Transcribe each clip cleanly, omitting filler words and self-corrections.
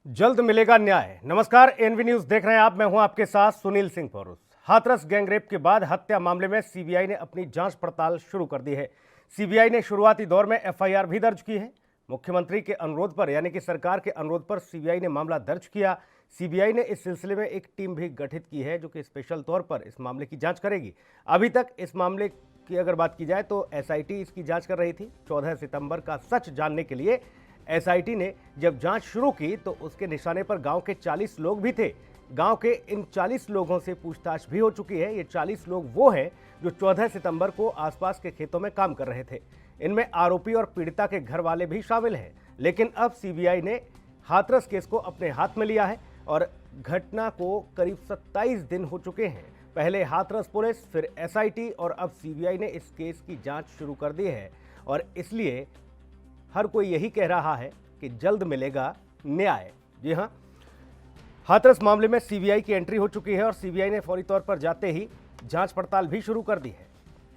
जल्द मिलेगा न्याय। नमस्कार, एनवी न्यूज देख रहे हैं आप। मैं हूं आपके साथ सुनील सिंह पौरुष। हाथरस गैंगरेप के बाद हत्या मामले में सीबीआई ने अपनी जांच पड़ताल शुरू कर दी है। सीबीआई ने शुरुआती दौर में एफआईआर भी दर्ज की है। मुख्यमंत्री के अनुरोध पर, यानी कि सरकार के अनुरोध पर सीबीआई ने मामला दर्ज किया। सीबीआई ने इस सिलसिले में एक टीम भी गठित की है जो कि स्पेशल तौर पर इस मामले की जांच करेगी। अभी तक इस मामले की अगर बात की जाए तो एसआईटी इसकी जांच कर रही थी। 14 सितंबर का सच जानने के लिए एसआईटी ने जब जांच शुरू की तो उसके निशाने पर गांव के 40 लोग भी थे। गांव के इन 40 लोगों से पूछताछ भी हो चुकी है। ये 40 लोग वो हैं जो 14 सितंबर को आसपास के खेतों में काम कर रहे थे। इनमें आरोपी और पीड़िता के घर वाले भी शामिल हैं। लेकिन अब सीबीआई ने हाथरस केस को अपने हाथ में लिया है और घटना को करीब 27 दिन हो चुके हैं। पहले हाथरस पुलिस, फिर एसआईटी और अब सीबीआई ने इस केस की जांच शुरू कर दी है और इसलिए हर कोई यही कह रहा है कि जल्द मिलेगा न्याय। जी हां, हाथरस मामले में सीबीआई की एंट्री हो चुकी है और सीबीआई ने फौरी तौर पर जाते ही जांच पड़ताल भी शुरू कर दी है।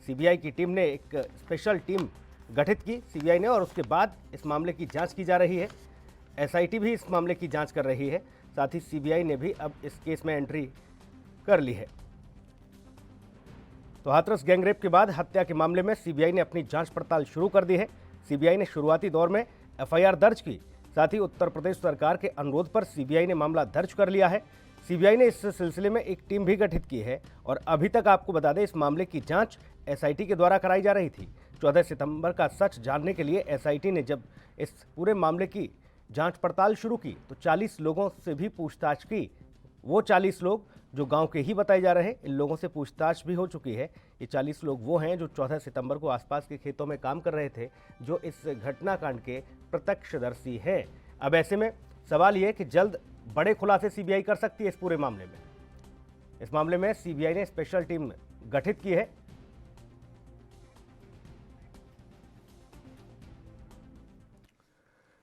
सीबीआई की टीम ने एक स्पेशल टीम गठित की सीबीआई ने और उसके बाद इस मामले की जांच की जा रही है। एसआईटी भी इस मामले की जांच कर रही है। साथ ही सीबीआई ने भी अब इस केस में एंट्री कर ली है। तो हाथरस गैंगरेप के बाद हत्या के मामले में सीबीआई ने अपनी जांच पड़ताल शुरू कर दी है। सीबीआई ने शुरुआती दौर में एफआईआर दर्ज की। साथ ही उत्तर प्रदेश सरकार के अनुरोध पर सीबीआई ने मामला दर्ज कर लिया है। सीबीआई ने इस सिलसिले में एक टीम भी गठित की है और अभी तक आपको बता दें, इस मामले की जांच एसआईटी के द्वारा कराई जा रही थी। 14 सितंबर का सच जानने के लिए एसआईटी ने जब इस पूरे मामले की जांच पड़ताल शुरू की तो 40 लोगों से भी पूछताछ की। वो 40 लोग जो गांव के ही बताए जा रहे हैं, इन लोगों से पूछताछ भी हो चुकी है। ये 40 लोग वो हैं जो 14 सितंबर को आसपास के खेतों में काम कर रहे थे, जो इस घटनाकांड के प्रत्यक्षदर्शी हैं। अब ऐसे में सवाल ये कि जल्द बड़े खुलासे सीबीआई कर सकती है इस पूरे मामले में। इस मामले में सीबीआई ने स्पेशल टीम गठित की है।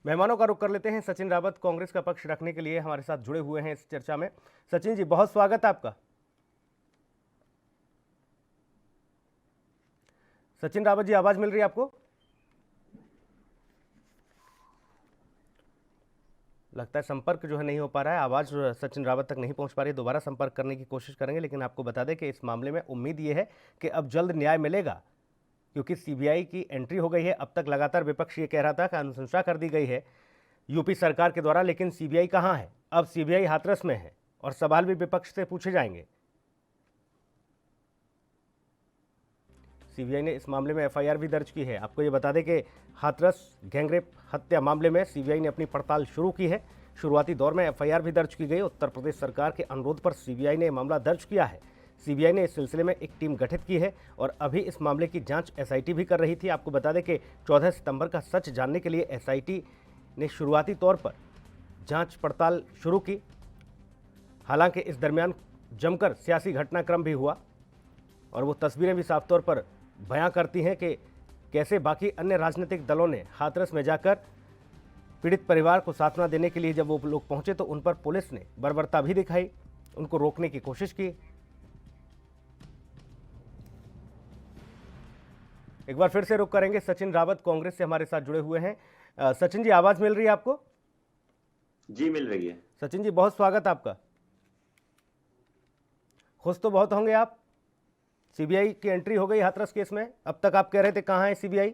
मेहमानों का रुख कर लेते हैं। सचिन रावत कांग्रेस का पक्ष रखने के लिए हमारे साथ जुड़े हुए हैं इस चर्चा में। सचिन जी, बहुत स्वागत है आपका। सचिन रावत जी, आवाज मिल रही है आपको? लगता है संपर्क जो है नहीं हो पा रहा है, आवाज सचिन रावत तक नहीं पहुंच पा रही है। दोबारा संपर्क करने की कोशिश करेंगे, लेकिन आपको बता दें कि इस मामले में उम्मीद ये है कि अब जल्द न्याय मिलेगा, क्योंकि सीबीआई की एंट्री हो गई है। अब तक लगातार विपक्ष ये कह रहा था कि अनुशंसा कर दी गई है यूपी सरकार के द्वारा, लेकिन सीबीआई कहां है? अब सीबीआई हाथरस में है और सवाल भी विपक्ष से पूछे जाएंगे। सीबीआई ने इस मामले में एफआईआर भी दर्ज की है। आपको ये बता दें कि हाथरस गैंगरेप हत्या मामले में सीबीआई ने अपनी पड़ताल शुरू की है। शुरुआती दौर में एफआईआर भी दर्ज की गई। उत्तर प्रदेश सरकार के अनुरोध पर सीबीआई ने मामला दर्ज किया है। सीबीआई ने इस सिलसिले में एक टीम गठित की है और अभी इस मामले की जांच एसआईटी भी कर रही थी। आपको बता दें कि 14 सितंबर का सच जानने के लिए एसआईटी ने शुरुआती तौर पर जांच पड़ताल शुरू की। हालांकि इस दरमियान जमकर सियासी घटनाक्रम भी हुआ और वो तस्वीरें भी साफ तौर पर बयां करती हैं कि कैसे बाकी अन्य राजनीतिक दलों ने हाथरस में जाकर पीड़ित परिवार को सांत्वना देने के लिए जब वो लोग पहुंचे तो उन पर पुलिस ने बर्बरता भी दिखाई, उनको रोकने की कोशिश की। एक बार फिर से रुक करेंगे। सचिन रावत कांग्रेस से हमारे साथ जुड़े हुए हैं। सचिन जी, आवाज मिल रही है आपको? जी, मिल रही है। सचिन जी, बहुत स्वागत आपका। खुश तो बहुत होंगे आप, सीबीआई की एंट्री हो गई हाथरस केस में। अब तक आप कह रहे थे कहां है सीबीआई?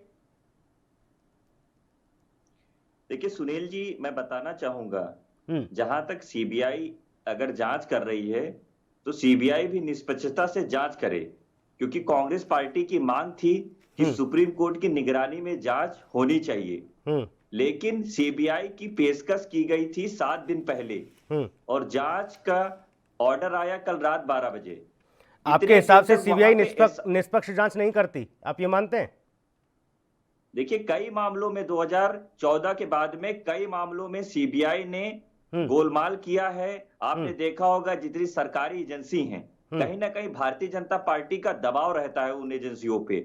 देखिए सुनील जी, मैं बताना चाहूंगा, जहां तक सीबीआई अगर जांच कर रही है तो सीबीआई भी निष्पक्षता से जांच करे, क्योंकि कांग्रेस पार्टी की मांग थी कि सुप्रीम कोर्ट की निगरानी में जांच होनी चाहिए। लेकिन सीबीआई की पेशकश की गई थी 7 दिन पहले और जांच का ऑर्डर आया कल रात 12 बजे। आपके हिसाब से सीबीआई निष्पक्ष जांच नहीं करती, आप ये मानते हैं? देखिए, कई मामलों में 2014 के बाद में कई मामलों में सीबीआई ने गोलमाल किया है। आपने देखा होगा जितनी सरकारी एजेंसी हैं, कहीं ना कहीं भारतीय जनता पार्टी का दबाव रहता है उन एजेंसियों पे।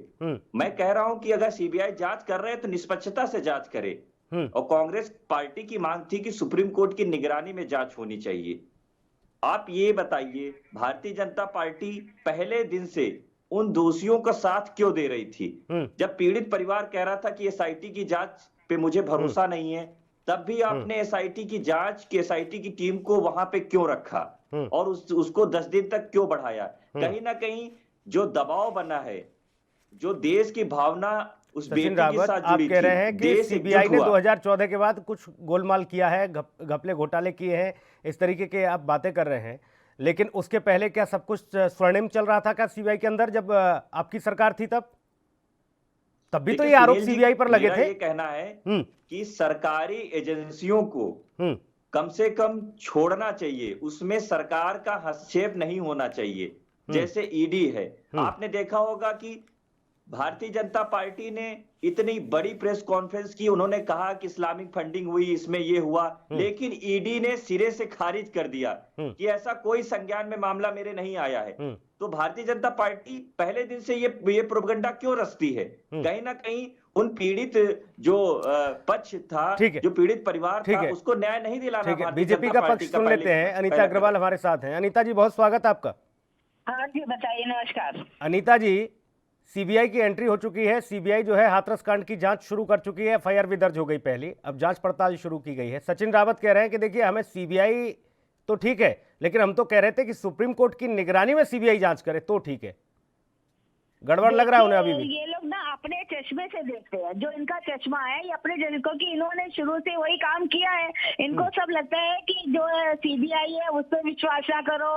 मैं कह रहा हूं कि अगर सीबीआई जांच कर रहे हैं तो निष्पक्षता से जांच करे। और कांग्रेस पार्टी की मांग थी कि सुप्रीम कोर्ट की निगरानी में जांच होनी चाहिए। आप ये बताइए, भारतीय जनता पार्टी पहले दिन से उन दोषियों का साथ क्यों दे रही थी? जब पीड़ित परिवार कह रहा था कि एसआईटी की जांच पे मुझे भरोसा नहीं है, तब भी आपने एसआईटी की जांच की एसआईटी की टीम को वहां पे क्यों रखा और उसको 10 दिन तक क्यों बढ़ाया? कहीं ना कहीं जो दबाव बना है, जो देश की भावना उस सचिन बेटी के रावत, साथ आप जुड़ी कह थी, रहे हैं कि देश सीबीआई एकजुट ने हुआ। 2014 के बाद कुछ गोलमाल किया है, घपले घोटाले किए हैं, इस तरीके के आप बातें कर रहे हैं, लेकिन उसके पहले क्या सब कुछ स्वर्णिम चल रहा था क्या सीबीआई के अंदर, जब आपकी सरकार थी तब भी तो ये देखिए आरोप सुनील जी, सीबीआई पर लगे मेरा थे। ये कहना है कि सरकारी एजेंसियों को हम्म कम से कम छोड़ना चाहिए, उसमें सरकार का हस्तक्षेप नहीं होना चाहिए। जैसे ईडी है, आपने देखा होगा कि भारतीय जनता पार्टी ने इतनी बड़ी प्रेस कॉन्फ्रेंस की, उन्होंने कहा कि इस्लामिक फंडिंग हुई, इसमें ये हुआ, लेकिन ईडी ने सिरे से खारिज कर दिया कि ऐसा कोई संज्ञान में मामला मेरे नहीं आया है। तो भारतीय जनता पार्टी पहले दिन से ये प्रोपेगेंडा क्यों रचती है? कहीं ना कहीं उन पीड़ित जो पक्ष था, ठीक है, जो पीड़ित परिवार ठीक था, है, उसको न्याय नहीं दिलाना। ठीक है, भारतीय बीजेपी जनता का पार्टी पक्ष का सुन लेते हैं। अनीता अग्रवाल हमारे साथ हैं। अनीता जी, बहुत स्वागत है आपका। हाँ जी, बताइए। नमस्कार। अनीता जी, सीबीआई की एंट्री हो चुकी है, सीबीआई जो है हाथरस कांड की जांच शुरू कर चुकी है, एफआईआर भी दर्ज हो गई पहली, अब जांच पड़ताल शुरू की गई है। सचिन रावत कह रहे हैं कि देखिए हमें सीबीआई तो ठीक है, लेकिन हम तो कह रहे थे कि सुप्रीम कोर्ट की निगरानी में सीबीआई जांच करे तो ठीक है। गड़बड़ लग रहा है उन्हें अभी भी। ये लोग ना अपने चश्मे से देखते हैं, जो इनका चश्मा है, ये अपने क्योंकि इन्होंने शुरू से वही काम किया है। इनको सब लगता है कि जो सीबीआई है उस पर विश्वास ना करो,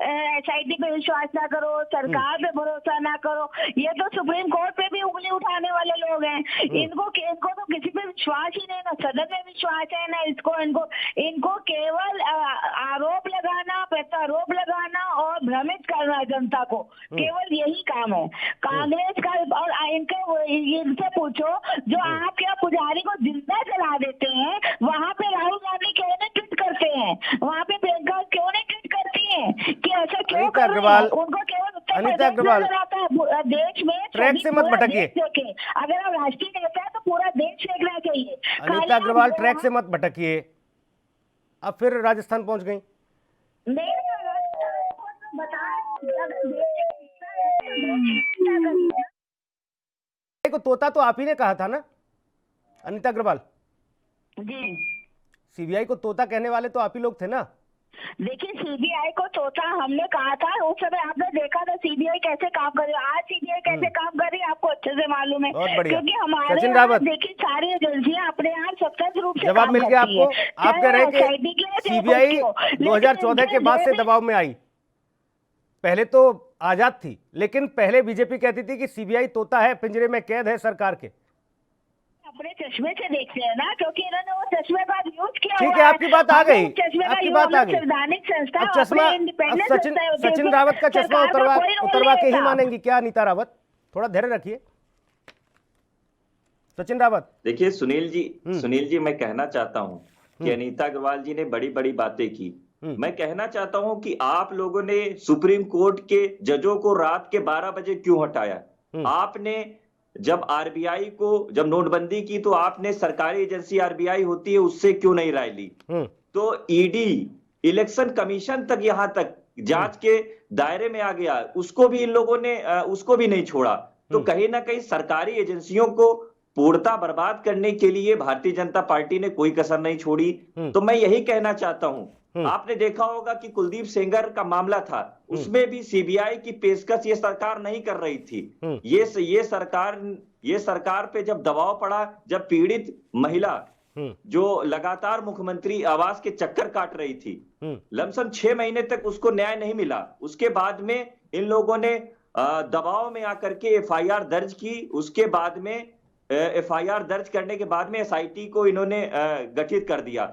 एसआईटी पे विश्वास ना करो, सरकार पे भरोसा ना करो। ये तो सुप्रीम कोर्ट पे भी उंगली उठाने वाले लोग हैं। इनको तो किसी पे विश्वास ही नहीं, ना सदन में विश्वास है, ना इनको केवल आरोप लगाना, प्रत्यारोप लगाना और भ्रमित करना जनता को, केवल यही काम है कांग्रेस का। और इनसे पूछो, जो आप क्या पुजारी को जिंदा जला देते हैं, वहां पे राहुल गांधी क्यों नहीं ट्वीट करते हैं? वहां पे प्रियंका क्यों नहीं ट्वीट करती हैं कि ऐसा क्यों कर रहे हैं? उनको केवल अनीता अग्रवाल, देश में ट्रैक से मत भटकिए। अगर आप राष्ट्रीय नेता है तो पूरा देश देखना चाहिए। अनीता अग्रवाल, ट्रैक से मत भटकिए। अब फिर राजस्थान पहुंच गई। को तोता तो आप ही ने कहा था ना अनीता अग्रवाल जी? सीबीआई को तोता कहने वाले तो आप ही लोग थे ना। देखिए, सीबीआई को तोता हमने कहा था, उस समय आपने देखा था सीबीआई कैसे काम कर रही है। आज सीबीआई कैसे काम कर रही है आपको अच्छे से मालूम है, क्योंकि हमारे सचिन रावत, देखिए सारी एजेंसियां अपने यहाँ स्वतंत्र रूप से जवाब मिल गया आपको। आप कह रहे हैं कि सीबीआई 2014 के बाद से दबाव में आई, पहले तो आजाद थी, लेकिन पहले बीजेपी कहती थी कि सीबीआई तोता है, पिंजरे में कैद है सरकार के। अपने चश्मे से देखते हैं ना, क्योंकि इन्होंने वो चश्मे का यूज किया। ठीक है, आपकी बात आ गई, आपकी बात आ गई। संवैधानिक संस्था, अब चश्मा, अब सचिन रावत का चश्मा उतरवा के ही मानेंगी क्या अनीता रावत? थोड़ा धैर्य रखिए सचिन रावत। देखिए सुनील जी, मैं कहना चाहता हूं कि अनीता अग्रवाल जी ने बड़ी बड़ी बातें की। मैं कहना चाहता हूं कि आप लोगों ने सुप्रीम कोर्ट के जजों को रात के 12 बजे क्यों हटाया? आपने जब आरबीआई को, जब नोटबंदी की, तो आपने सरकारी एजेंसी आरबीआई होती है, उससे क्यों नहीं राय ली? तो ईडी, इलेक्शन कमीशन तक यहां तक जांच के दायरे में आ गया, उसको भी इन लोगों ने उसको भी नहीं छोड़ा। तो कहीं ना कहीं सरकारी एजेंसियों को पूर्णता बर्बाद करने के लिए भारतीय जनता पार्टी ने कोई कसर नहीं छोड़ी। तो मैं यही कहना चाहता हूं, आपने देखा होगा कि कुलदीप सेंगर का मामला था, उसमें भी सीबीआई की पेशकश ये सरकार नहीं कर रही थी। ये सरकार पे जब दबाव पड़ा, जब पीड़ित महिला जो लगातार मुख्यमंत्री आवास के चक्कर काट रही थी, लमसम 6 महीने तक उसको न्याय नहीं मिला। उसके बाद में इन लोगों ने दबाव में आकर के एफआईआर दर्ज की। उसके बाद में एफआईआर दर्ज करने के बाद में एसआईटी को इन्होंने गठित कर दिया।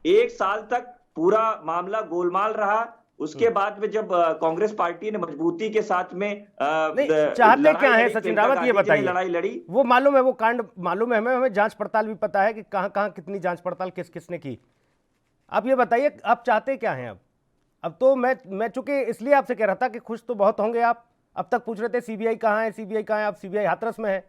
1 साल तक पूरा मामला गोलमाल रहा। उसके बाद में जब कांग्रेस पार्टी ने मजबूती के साथ में चाहते क्या है सचिन रावत, ये बताइए। लड़ाई लड़ी, वो मालूम है, वो कांड मालूम है हमें जांच पड़ताल भी पता है कि कहां कहां कितनी जांच पड़ताल किस किसने की। आप ये बताइए, आप चाहते क्या हैं? अब तो मैं चूंकि इसलिए आपसे कह रहा था कि खुश तो बहुत होंगे आप, अब तक पूछ रहे थे सीबीआई कहां है, सीबीआई कहां है, अब सीबीआई हाथरस में है।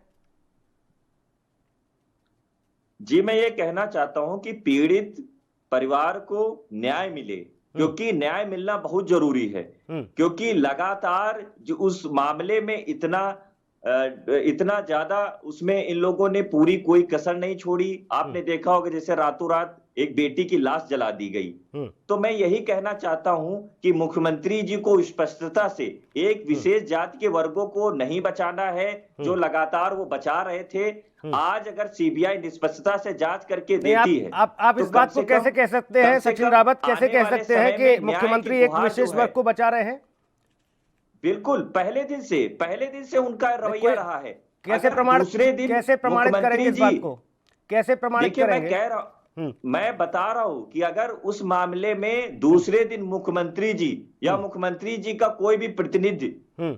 जी, मैं ये कहना चाहता हूं कि पीड़ित परिवार को न्याय मिले, क्योंकि न्याय मिलना बहुत जरूरी है। क्योंकि लगातार जो उस मामले में इतना इतना ज्यादा उसमें इन लोगों ने पूरी कोई कसर नहीं छोड़ी। आपने देखा होगा जैसे रातों रात एक बेटी की लाश जला दी गई। तो मैं यही कहना चाहता हूं कि मुख्यमंत्री जी को स्पष्टता से एक विशेष जाति के वर्गों को नहीं बचाना है, जो लगातार वो बचा रहे थे। आज अगर सीबीआई निष्पक्षता से जांच करके देती है, आप इस बात को कैसे कह सकते हैं, सचिन रावत कैसे कह सकते हैं कि मुख्यमंत्री एक विशेष वर्ग को बचा रहे हैं? बिल्कुल पहले दिन से उनका रवैया रहा है। कैसे प्रमाणित करेंगे इस बात को? कैसे प्रमाणित करेंगे? मैं कह रहा मैं बता रहा हूं कि अगर उस मामले में दूसरे दिन मुख्यमंत्री जी या मुख्यमंत्री जी का कोई भी प्रतिनिधि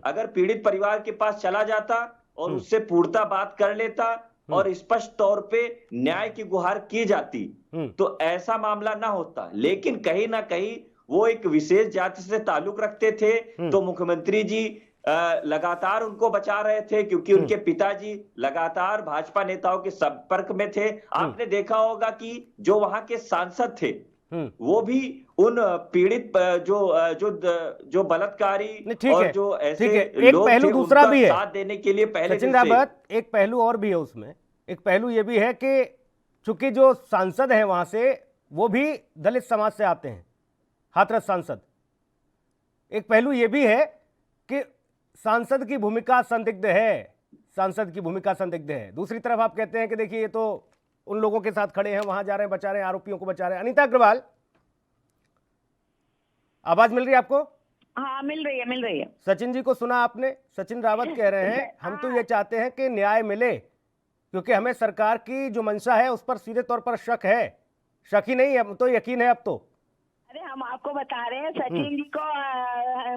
अगर पीड़ित परिवार के पास चला जाता और उससे पूर्णतः बात कर लेता और स्पष्ट तौर पे न्याय की गुहार की जाती, तो ऐसा मामला ना होता। लेकिन कहीं ना कहीं वो एक विशेष जाति से ताल्लुक रखते थे, तो मुख्यमंत्री जी लगातार उनको बचा रहे थे, क्योंकि उनके पिताजी लगातार भाजपा नेताओं के संपर्क में थे। आपने देखा होगा कि जो वहां के सांसद थे वो भी उन पीड़ित जो बलात्कारी और जो ऐसे लोग थे दूसरा भी है साथ देने के लिए पहले सचिन रावत, एक पहलू और भी है उसमें। एक पहलू ये भी है कि चूंकि जो सांसद हैं वहां से वो भी दलित समाज से आते हैं, हाथरस सांसद। एक पहलू ये भी है कि सांसद की भूमिका संदिग्ध है। दूसरी तरफ आप कहते हैं कि देखिए ये तो उन लोगों के साथ खड़े हैं, वहां जा रहे हैं, बचा रहे हैं, आरोपियों को बचा रहे हैं। अनीता अग्रवाल, आवाज मिल रही है आपको? हाँ, मिल रही है। सचिन जी को सुना आपने? सचिन रावत कह रहे हैं हम तो ये चाहते हैं कि न्याय मिले, क्योंकि हमें सरकार की जो मंशा है उस पर सीधे तौर पर शक है। शक ही नहीं, अब तो यकीन है। अब तो अरे हम आपको बता रहे हैं, सचिन जी को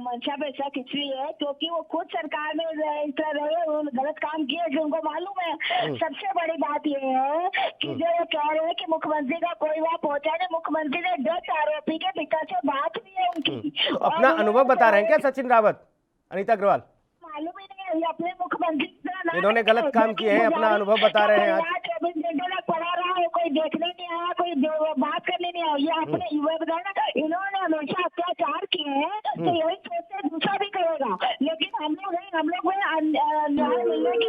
मंशा पे शक इसलिए है क्योंकि वो खुद सरकार में इस तरह रहे, गलत काम किए जो उनको मालूम है। सबसे बड़ी बात ये है कि जो ये कह रहे हैं कि मुख्यमंत्री का कोई वहाँ पहुंचा नहीं, मुख्यमंत्री ने 10 आरोपी के पिता से बात भी है उनकी। अपना अनुभव बता रहे हैं क्या सचिन रावत? अनीता अग्रवाल, मालूम ही नहीं है अपने मुख्यमंत्री इन्होंने गलत काम किए हैं, अपना अनुभव बता रहे हैं। आज 24 घंटे तक पड़ा रहा है, कोई देखने नहीं आया, कोई बात करने नहीं आया। ये अपने युवा बताना, इन्होंने हमेशा अत्याचार किए हैं, तो यही सोचते दूसरा भी करेगा। लेकिन हम लोग न्याय मिलने के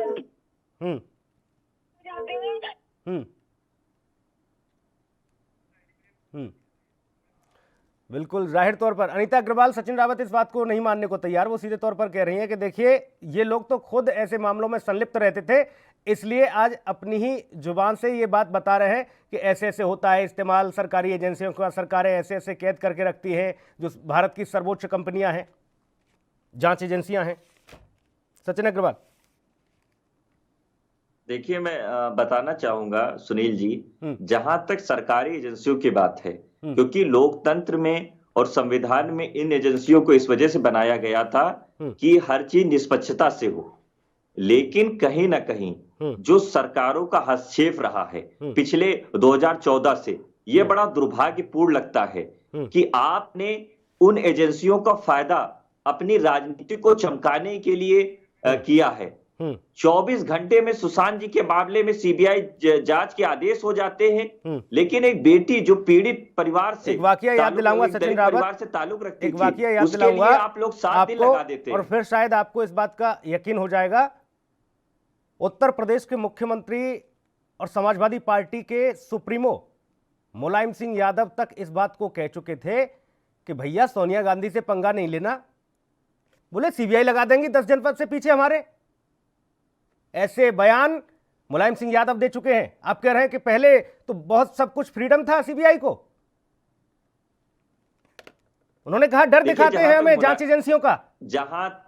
जाते हैं। बिल्कुल जाहिर तौर पर अनीता अग्रवाल, सचिन रावत इस बात को नहीं मानने को तैयार। वो सीधे तौर पर कह रही हैं कि देखिए ये लोग तो खुद ऐसे मामलों में संलिप्त रहते थे, इसलिए आज अपनी ही जुबान से ये बात बता रहे हैं कि ऐसे ऐसे होता है इस्तेमाल सरकारी एजेंसियों का, सरकारें ऐसे ऐसे कैद करके रखती है, जो भारत की सर्वोच्च कंपनियां हैं, जांच एजेंसियां हैं। सचिन अग्रवाल, देखिए मैं बताना चाहूंगा सुनील जी, जहां तक सरकारी एजेंसियों की बात है, क्योंकि लोकतंत्र में और संविधान में इन एजेंसियों को इस वजह से बनाया गया था कि हर चीज निष्पक्षता से हो। लेकिन कहीं ना कहीं जो सरकारों का हस्तक्षेप रहा है पिछले 2014 से, ये बड़ा दुर्भाग्यपूर्ण लगता है कि आपने उन एजेंसियों का फायदा अपनी राजनीति को चमकाने के लिए किया है। 24 घंटे में सुशांत जी के मामले में सीबीआई जांच के आदेश हो जाते हैं, लेकिन एक बेटी जो पीड़ित परिवार से, वाकया याद दिलाऊंगा सचिन रावत, परिवार से ताल्लुक रखती एक वाकया याद दिलाऊंगा आप लोग 7 दिन लगा देते हैं। और फिर शायद आपको इस बात का यकीन हो जाएगा। उत्तर प्रदेश के मुख्यमंत्री और समाजवादी पार्टी के सुप्रीमो मुलायम सिंह यादव तक इस बात को कह चुके थे कि भैया सोनिया गांधी से पंगा नहीं लेना, बोले सीबीआई लगा देंगी 10 जनपद से पीछे हमारे। ऐसे बयान मुलायम सिंह यादव दे चुके हैं। आप कह रहे हैं कि पहले तो बहुत सब कुछ फ्रीडम था सीबीआई को, उन्होंने कहा डर दिखाते हैं हमें जांच एजेंसियों का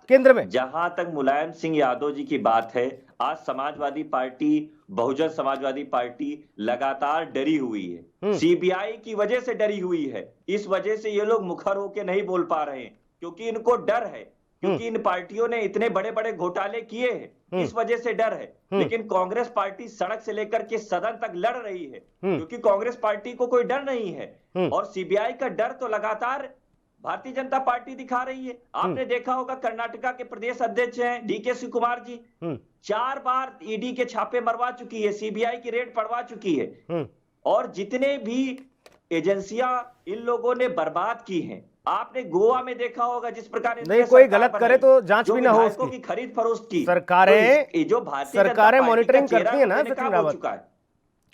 केंद्र में। जहां तक मुलायम सिंह यादव जी की बात है, आज समाजवादी पार्टी, बहुजन समाजवादी पार्टी लगातार डरी हुई है, सीबीआई की वजह से डरी हुई है। इस वजह से ये लोग मुखर होकर नहीं बोल पा रहे हैं, क्योंकि इनको डर है, क्योंकि इन पार्टियों ने इतने बड़े बड़े घोटाले किए हैं, इस वजह से डर है। लेकिन कांग्रेस पार्टी सड़क से लेकर के सदन तक लड़ रही है, क्योंकि कांग्रेस पार्टी को कोई डर नहीं है। और सीबीआई का डर तो लगातार भारतीय जनता पार्टी दिखा रही है। आपने देखा होगा कर्नाटका के प्रदेश अध्यक्ष हैं डीके शिव कुमार जी, 4 बार ईडी के छापे मरवा चुकी है, सीबीआई की रेड पड़वा चुकी है। और जितने भी एजेंसियां इन लोगों ने बर्बाद की हैं, आपने गोवा में देखा होगा जिस प्रकार नहीं, कोई गलत करे तो जांच जो भी ना हो विधायकों उसकी। की खरीद फरोख्त की, सरकारें तो जो भारतीय जनता सरकारें पार्टी का मॉनिटरिंग चेहरा करती है ना बेनकाब सचिन हो रावत। चुका है।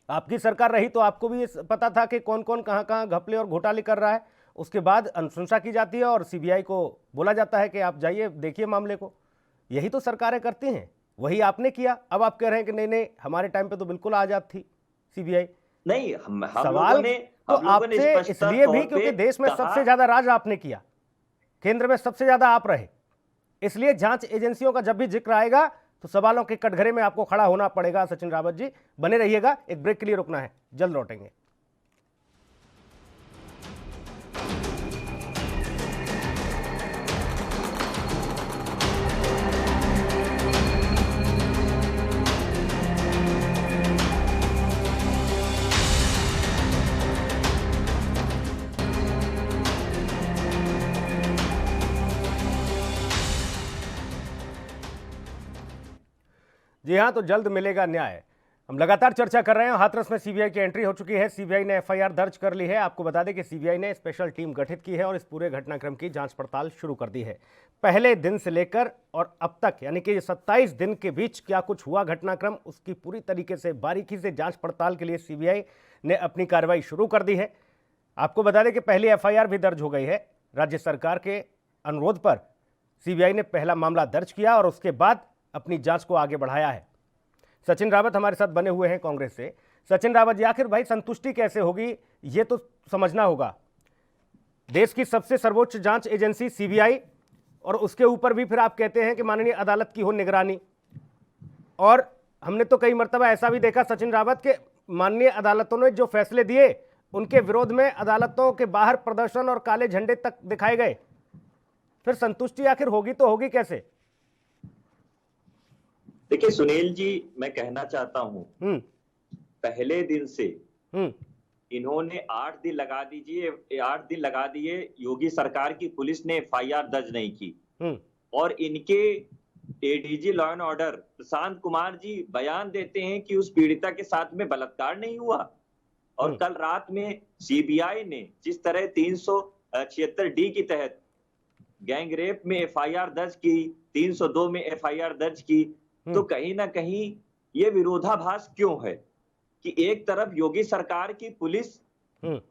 आपकी सरकार रही तो आपको भी पता था कि कौन कौन कहां कहां घपले और घोटाले कर रहा है। उसके बाद अनुशंसा की जाती है और सीबीआई को बोला जाता है कि आप जाइए देखिए मामले को। यही तो सरकारें करती हैं, वही आपने किया। अब आप कह रहे हैं कि नहीं नहीं, हमारे टाइम पे तो बिल्कुल आजाद थी सीबीआई। नहीं, हम सवाल तो लोगों ने आपसे स्पष्टता इसलिए भी तौर क्योंकि पे देश में कहा, सबसे ज्यादा राज आपने किया, केंद्र में सबसे ज्यादा आप रहे, इसलिए जांच एजेंसियों का जब भी जिक्र आएगा तो सवालों के कटघरे में आपको खड़ा होना पड़ेगा। सचिन रावत जी बने रहिएगा, एक ब्रेक के लिए रुकना है, जल्द लौटेंगे। जी हां, तो जल्द मिलेगा न्याय। हम लगातार चर्चा कर रहे हैं। हाथरस में सीबीआई की एंट्री हो चुकी है, सीबीआई ने एफआईआर दर्ज कर ली है। आपको बता दें कि सीबीआई ने स्पेशल टीम गठित की है और इस पूरे घटनाक्रम की जांच पड़ताल शुरू कर दी है। पहले दिन से लेकर और अब तक यानी कि 27 दिन के बीच क्या कुछ हुआ घटनाक्रम, उसकी पूरी तरीके से बारीकी से जांच पड़ताल के लिए सीबीआई ने अपनी कार्रवाई शुरू कर दी है। आपको बता दें कि पहली एफआईआर भी दर्ज हो गई है। राज्य सरकार के अनुरोध पर सीबीआई ने पहला मामला दर्ज किया और उसके बाद अपनी जांच को आगे बढ़ाया है। सचिन रावत हमारे साथ बने हुए हैं कांग्रेस से। सचिन रावत जी, आखिर भाई संतुष्टि कैसे होगी ये तो समझना होगा। देश की सबसे सर्वोच्च जांच एजेंसी सीबीआई और उसके ऊपर भी फिर आप कहते हैं कि माननीय अदालत की हो निगरानी। और हमने तो कई मर्तबा ऐसा भी देखा सचिन रावत के माननीय अदालतों ने जो फैसले दिए उनके विरोध में अदालतों के बाहर प्रदर्शन और काले झंडे तक दिखाए गए। फिर संतुष्टि आखिर होगी तो होगी कैसे? देखिए सुनील जी, मैं कहना चाहता हूं, पहले दिन से इन्होंने 8 दिन लगा दिए योगी सरकार की पुलिस ने एफआईआर दर्ज नहीं की। और इनके ADG law and order Prashant Kumar ji बयान देते हैं कि उस पीड़िता के साथ में बलात्कार नहीं हुआ। और कल रात में सीबीआई ने जिस तरह 376 डी के तहत गैंग रेप में एफआईआर दर्ज की, 302 में एफआईआर दर्ज की, तो कहीं ना कहीं ये विरोधाभास क्यों है कि एक तरफ योगी सरकार की पुलिस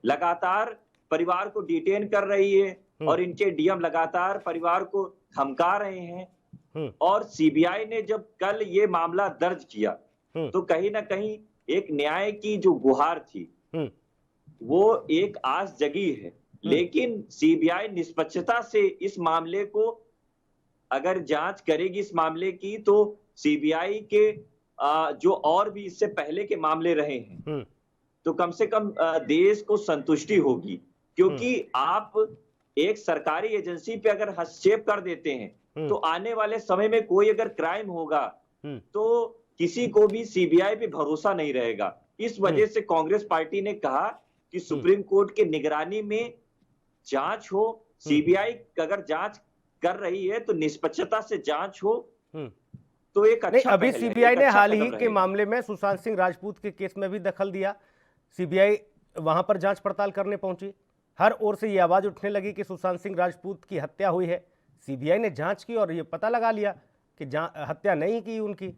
लगातार परिवार को डिटेन कर रही है और इनके डीएम लगातार परिवार को धमका रहे हैं, और सीबीआई ने जब कल ये मामला दर्ज किया तो कहीं ना कहीं एक न्याय की जो गुहार थी वो एक आस जगी है। लेकिन सीबीआई निष्पक्षता से इस मामले को अगर जांच करेगी इस मामले की, तो सीबीआई के जो और भी इससे पहले के मामले रहे हैं तो कम से कम देश को संतुष्टि होगी। क्योंकि आप एक सरकारी एजेंसी पे अगर हस्तक्षेप कर देते हैं तो आने वाले समय में कोई अगर क्राइम होगा तो किसी को भी सीबीआई पे भरोसा नहीं रहेगा। इस वजह से कांग्रेस पार्टी ने कहा कि सुप्रीम कोर्ट की निगरानी में जांच हो, सीबीआई अगर जांच कर रही है तो निष्पक्षता से जांच हो, तो एक अच्छा अभी सीबीआई ने हाल ही के मामले में सुशांत सिंह राजपूत के केस में भी दखल दिया। सीबीआई वहां पर जांच पड़ताल करने पहुंची। हर ओर से ये आवाज उठने लगी कि सुशांत सिंह राजपूत की हत्या हुई है। सीबीआई ने जांच की और ये पता लगा लिया कि हत्या नहीं की उनकी,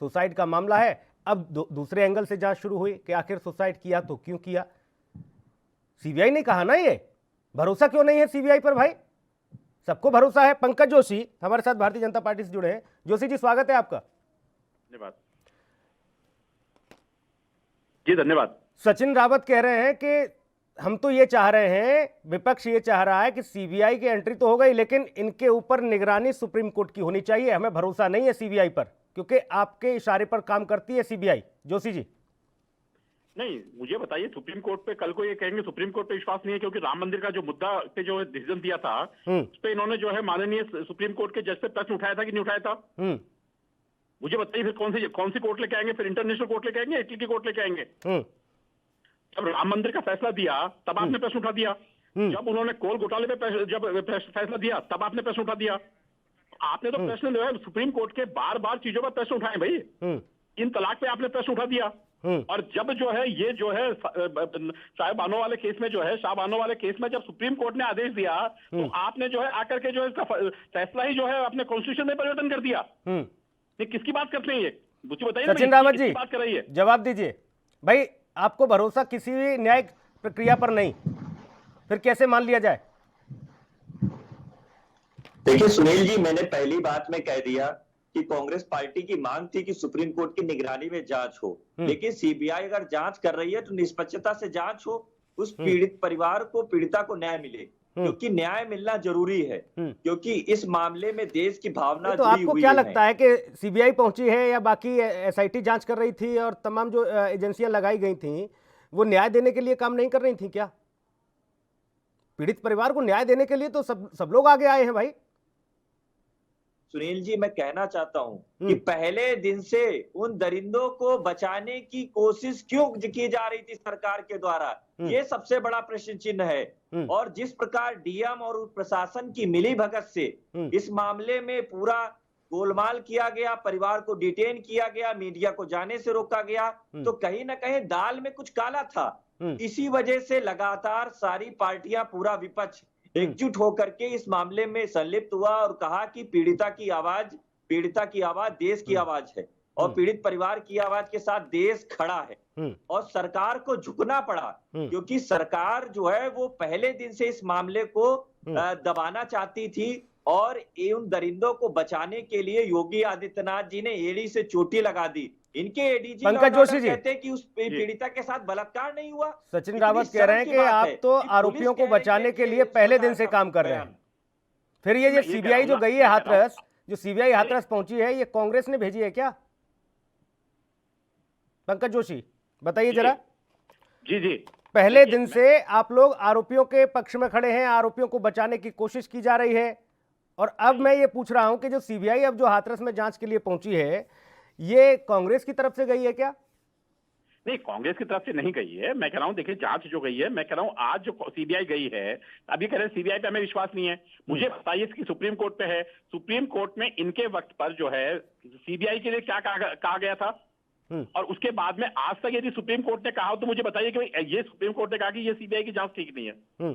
सुसाइड का मामला है। अब दूसरे एंगल से जांच शुरू हुई कि आखिर सुसाइड किया तो क्यों किया। सीबीआई ने कहा ना, ये भरोसा क्यों नहीं है सीबीआई पर भाई? सबको भरोसा है। पंकज जोशी हमारे साथ भारतीय जनता पार्टी से जुड़े हैं। जोशी जी, स्वागत है आपका। धन्यवाद जी, धन्यवाद। सचिन रावत कह रहे हैं कि हम तो ये चाह रहे हैं, विपक्ष ये चाह रहा है कि सीबीआई की एंट्री तो हो गई लेकिन इनके ऊपर निगरानी सुप्रीम कोर्ट की होनी चाहिए। हमें भरोसा नहीं है सीबीआई पर क्योंकि आपके इशारे पर काम करती है सीबीआई। जोशी जी, नहीं, मुझे बताइए, सुप्रीम कोर्ट पे कल को ये कहेंगे सुप्रीम कोर्ट पे विश्वास नहीं है क्योंकि राम मंदिर का जो मुद्दा पे जो डिसीजन दिया था उस पे इन्होंने जो है माननीय सुप्रीम कोर्ट के जज पे प्रश्न उठाया था कि नहीं उठाया था? मुझे बताइए फिर कौन सी कोर्ट लेके आएंगे? फिर इंटरनेशनल कोर्ट लेके आएंगे, इटली की कोर्ट लेके आएंगे? जब राम मंदिर का फैसला दिया तब आपने प्रश्न उठा दिया। जब उन्होंने कोल घोटाले पे जब फैसला दिया तब आपने प्रश्न उठा दिया। आपने तो प्रश्न जो है सुप्रीम कोर्ट के बार बार चीजों पर प्रश्न उठाए भाई। 3 तलाक पे आपने प्रश्न उठा दिया, और जब जो है ये जो है शाह बानो वाले केस में जो है शाह बानो वाले केस में जब सुप्रीम कोर्ट ने आदेश दिया तो आपने जो है आकर के जो है इसका फैसला ही जो है अपने कॉन्स्टिट्यूशन में परिवर्तन कर दिया। ये किसकी बात करते हैं, ये मुझे बताइए ना, सचिन रावत जी बात कर रही है, जवाब दीजिए भाई। आपको भरोसा किसी भी न्यायिक प्रक्रिया पर नहीं, फिर कैसे मान लिया जाए? देखिए सुनील जी, मैंने पहली बात में कह दिया कि कांग्रेस पार्टी की मांग थी कि सुप्रीम कोर्ट की निगरानी में जांच हो, लेकिन सीबीआई अगर जांच कर रही है तो निष्पक्षता से जांच हो, उस पीड़ित परिवार को, पीड़िता को न्याय मिले, क्योंकि न्याय मिलना जरूरी है, क्योंकि इस मामले में देश की भावना तो आपको क्या लगता है कि सीबीआई पहुंची है या बाकी एसआईटी जांच कर रही थी और तमाम जो एजेंसियां लगाई गई थी वो न्याय देने के लिए काम नहीं कर रही थी क्या? पीड़ित परिवार को न्याय देने के लिए तो सब लोग आगे आए हैं भाई। सुनील जी, मैं कहना चाहता हूं कि पहले दिन से उन दरिंदों को बचाने की कोशिश क्यों की जा रही थी सरकार के द्वारा, ये सबसे बड़ा प्रश्न चिन्ह है। और जिस प्रकार डीएम और प्रशासन की मिलीभगत से इस मामले में पूरा गोलमाल किया गया, परिवार को डिटेन किया गया, मीडिया को जाने से रोका गया, तो कहीं ना कहीं दाल में कुछ काला था। इसी वजह से लगातार सारी पार्टियां, पूरा विपक्ष एकजुट होकर के इस मामले में संलिप्त हुआ और कहा कि पीड़िता की आवाज देश की आवाज है और पीड़ित परिवार की आवाज के साथ देश खड़ा है। और सरकार को झुकना पड़ा, क्योंकि सरकार जो है वो पहले दिन से इस मामले को दबाना चाहती थी और उन दरिंदों को बचाने के लिए योगी आदित्यनाथ जी ने एड़ी से चोटी लगा दी। इनके एडीजी पंकज जोशी जी कहते हैं कि उस पीड़िता के साथ बलात्कार नहीं हुआ। सचिन रावत कह रहे हैं कि आप तो आरोपियों को बचाने के लिए पहले दिन से काम कर रहे हैं। फिर ये सीबीआई जो गई है हाथरस, जो सीबीआई हाथरस पहुंची है, ये कांग्रेस ने भेजी है क्या? पंकज जोशी बताइए जरा। जी पहले दिन से आप लोग आरोपियों के पक्ष में खड़े हैं, आरोपियों को बचाने की कोशिश की जा रही है, और अब मैं ये पूछ रहा हूं कि जो सीबीआई अब जो हाथरस में जांच के लिए पहुंची है, ये कांग्रेस की तरफ से गई है क्या? नहीं, कांग्रेस की तरफ से नहीं गई है। मैं कह रहा हूं, देखिए जांच जो गई है, मैं कह रहा हूं आज जो सीबीआई गई है, अभी कह रहे हैं सीबीआई पे हमें विश्वास नहीं है। मुझे बताइए कि सुप्रीम कोर्ट पे है, सुप्रीम कोर्ट में इनके वक्त पर जो है सीबीआई के लिए क्या कहा गया था, और उसके बाद में आज तक यदि सुप्रीम कोर्ट ने कहा हो तो मुझे बताइए कि ये सुप्रीम कोर्ट ने कहा कि ये सीबीआई की जांच ठीक नहीं है।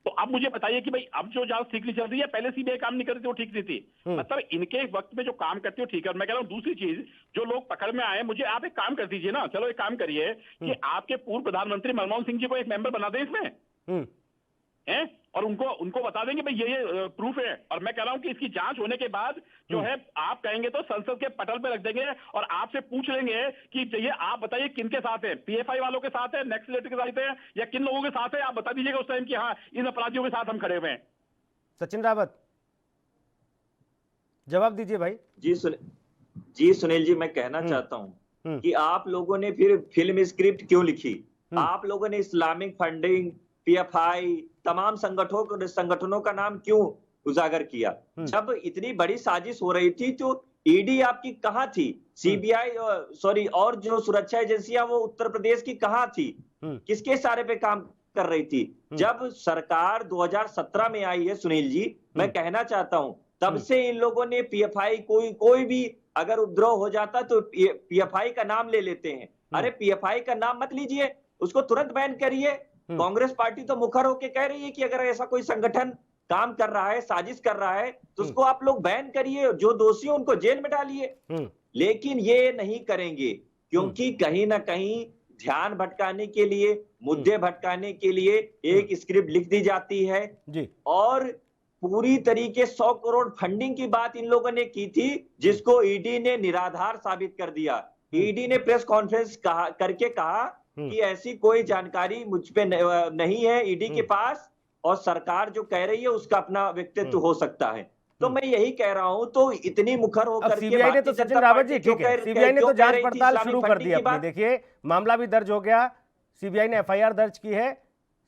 तो अब मुझे बताइए कि भाई अब जो जांच ठीक नहीं चल रही है, पहले सीबीआई काम नहीं कर रही थी वो ठीक नहीं थी, मतलब इनके वक्त में जो काम करती है ठीक है। और मैं कह रहा हूं दूसरी चीज, जो लोग पकड़ में आए, मुझे आप एक काम कर दीजिए ना, चलो एक काम करिए कि आपके पूर्व प्रधानमंत्री मनमोहन सिंह जी को एक मेंबर बना दें इसमें, हैं, और उनको बता देंगे भाई ये प्रूफ है। और मैं कह रहा हूं कि इसकी जांच होने के बाद जो है आप कहेंगे तो संसद के पटल पे रख देंगे और आपसे पूछ लेंगे कि ये आप बताइए किनके साथ है, पीएफआई वालों के साथ है, नक्सलिस्ट के साथ है, या किन लोगों के साथ है, आप बता दीजिएगा उस टाइम कि हाँ इन अपराधियों के साथ हम खड़े हुए हैं। सचिन रावत जवाब दीजिए भाई। जी सुनील जी, मैं कहना चाहता हूं कि आप लोगों ने फिर फिल्म स्क्रिप्ट क्यों लिखी? आप लोगों ने इस्लामिक फंडिंग, पीएफआई, तमाम संगठनों का नाम क्यों उजागर किया? जब इतनी बड़ी साजिश हो रही थी तो ईडी आपकी कहां थी? सीबीआई और जो सुरक्षा एजेंसियां वो उत्तर प्रदेश की कहां थी? किसके इशारे पे काम कर रही थी? जब सरकार 2017 में आई है सुनील जी, मैं कहना चाहता हूं तब से इन लोगों ने पीएफआई, कोई भी अगर उपद्रव हो जाता तो पीएफआई का नाम ले लेते हैं। अरे पीएफआई का नाम मत लीजिए, उसको तुरंत बैन करिए। कांग्रेस पार्टी तो मुखर होकर कह रही है कि अगर ऐसा कोई संगठन काम कर रहा है, साजिश कर रहा है, तो उसको आप लोग बैन करिए, जो दोषी है उनको जेल में डालिए। लेकिन ये नहीं करेंगे, क्योंकि कहीं ना कहीं ध्यान भटकाने के लिए, मुद्दे भटकाने के लिए एक स्क्रिप्ट लिख दी जाती है जी। और पूरी तरीके 100 करोड़ फंडिंग की बात इन लोगों ने की थी, जिसको ईडी ने निराधार साबित कर दिया। ईडी ने प्रेस कॉन्फ्रेंस करके कहा कि ऐसी कोई जानकारी मुझ पे नहीं है ईडी के पास, और सरकार जो कह रही है उसका अपना व्यक्तित्व हो सकता है। तो मैं यही कह रहा हूं, तो इतनी मुखर होकर सीबीआई ने तो सचिन रावत जी ठीक है, सीबीआई ने तो जांच पड़ताल शुरू कर दी अपनी। देखिए मामला भी दर्ज हो गया, सीबीआई ने एफआईआर दर्ज की है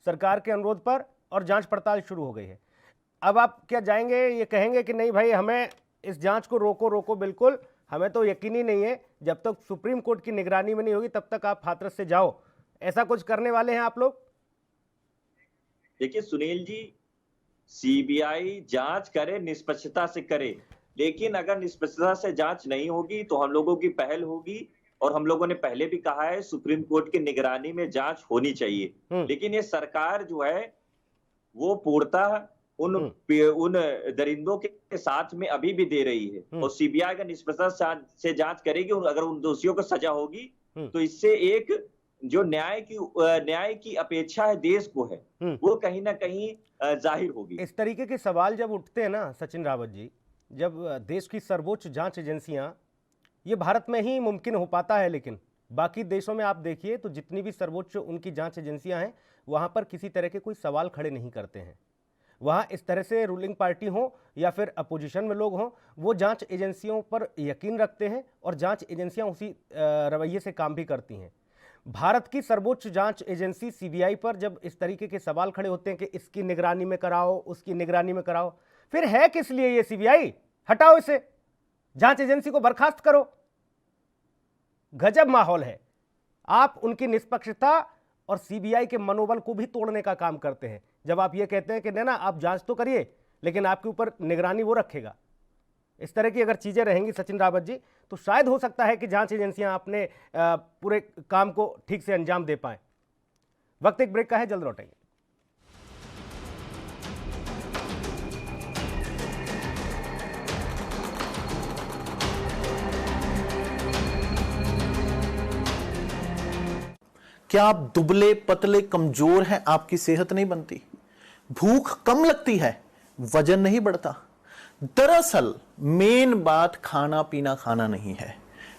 सरकार के अनुरोध पर और जांच पड़ताल शुरू हो गई है। अब आप क्या जाएंगे, ये कहेंगे कि नहीं भाई हमें इस जांच को रोको बिल्कुल, हमें तो यकीन ही नहीं है, जब तक सुप्रीम कोर्ट की निगरानी में नहीं होगी तब तक आप हाथरस से जाओ, ऐसा कुछ करने वाले हैं आप लोग? देखिए सुनील जी, सीबीआई जांच करे, निष्पक्षता से करे, लेकिन अगर निष्पक्षता से जांच नहीं होगी तो हम लोगों की पहल होगी और हम लोगों ने पहले भी कहा है सुप्रीम कोर्ट की निगरानी में जांच होनी चाहिए। लेकिन ये सरकार जो है वो पूर्णतः उन दरिंदों के साथ में अभी भी दे रही है, और सीबीआई अगर निष्पक्षता से जांच करेगी, अगर उन दोषियों को सजा होगी तो इससे एक जो न्याय की अपेक्षा है देश को है, वो कहीं ना कहीं जाहिर होगी। इस तरीके के सवाल जब उठते हैं ना सचिन रावत जी, जब देश की सर्वोच्च जांच एजेंसियां, ये भारत में ही मुमकिन हो पाता है, लेकिन बाकी देशों में आप देखिए तो जितनी भी सर्वोच्च उनकी जांच एजेंसियां हैं वहां पर किसी तरह के कोई सवाल खड़े नहीं करते हैं। वहां इस तरह से रूलिंग पार्टी हो या फिर अपोजिशन में लोग हों, वो जांच एजेंसियों पर यकीन रखते हैं और जांच एजेंसियां उसी रवैये से काम भी करती हैं। भारत की सर्वोच्च जांच एजेंसी सीबीआई पर जब इस तरीके के सवाल खड़े होते हैं कि इसकी निगरानी में कराओ, उसकी निगरानी में कराओ, फिर है किस लिए ये सीबीआई? हटाओ इसे, जांच एजेंसी को बर्खास्त करो। गजब माहौल है। आप उनकी निष्पक्षता और सीबीआई के मनोबल को भी तोड़ने का काम करते हैं जब आप ये कहते हैं कि ना आप जांच तो करिए लेकिन आपके ऊपर निगरानी वो रखेगा। इस तरह की अगर चीजें रहेंगी सचिन रावत जी, तो शायद हो सकता है कि जांच एजेंसियां अपने पूरे काम को ठीक से अंजाम दे पाएं। वक्त एक ब्रेक का है, जल्द लौटेंगे। क्या आप दुबले पतले कमजोर हैं? आपकी सेहत नहीं बनती, भूख कम लगती है, वजन नहीं बढ़ता। दरअसल मेन बात खाना पीना खाना नहीं है,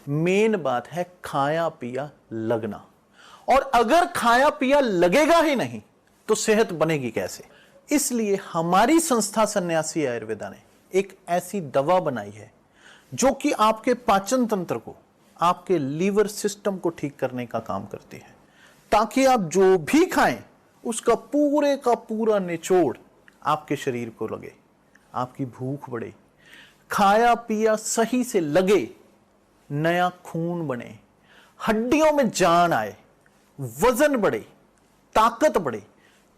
मेन बात है खाया पिया लगना। और अगर खाया पिया लगेगा ही नहीं तो सेहत बनेगी कैसे? इसलिए हमारी संस्था सन्यासी आयुर्वेदा ने एक ऐसी दवा बनाई है जो कि आपके पाचन तंत्र को, आपके लीवर सिस्टम को ठीक करने का काम करती है, ताकि आप जो भी खाएं उसका पूरे का पूरा निचोड़ आपके शरीर को लगे, आपकी भूख बढ़े, खाया पिया सही से लगे, नया खून बने, हड्डियों में जान आए, वजन बढ़े, ताकत बढ़े,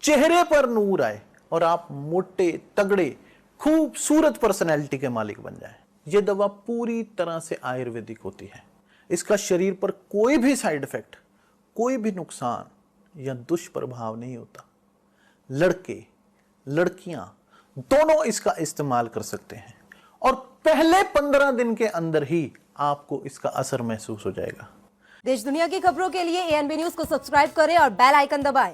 चेहरे पर नूर आए और आप मोटे तगड़े खूबसूरत पर्सनैलिटी के मालिक बन जाएं। यह दवा पूरी तरह से आयुर्वेदिक होती है। इसका शरीर पर कोई भी साइड इफेक्ट, कोई भी नुकसान या दुष्प्रभाव नहीं होता। लड़के लड़कियां दोनों इसका इस्तेमाल कर सकते हैं और पहले 15 दिन के अंदर ही आपको इसका असर महसूस हो जाएगा। देश दुनिया की खबरों के लिए एएनबी न्यूज को सब्सक्राइब करें और बेल आइकन दबाएं।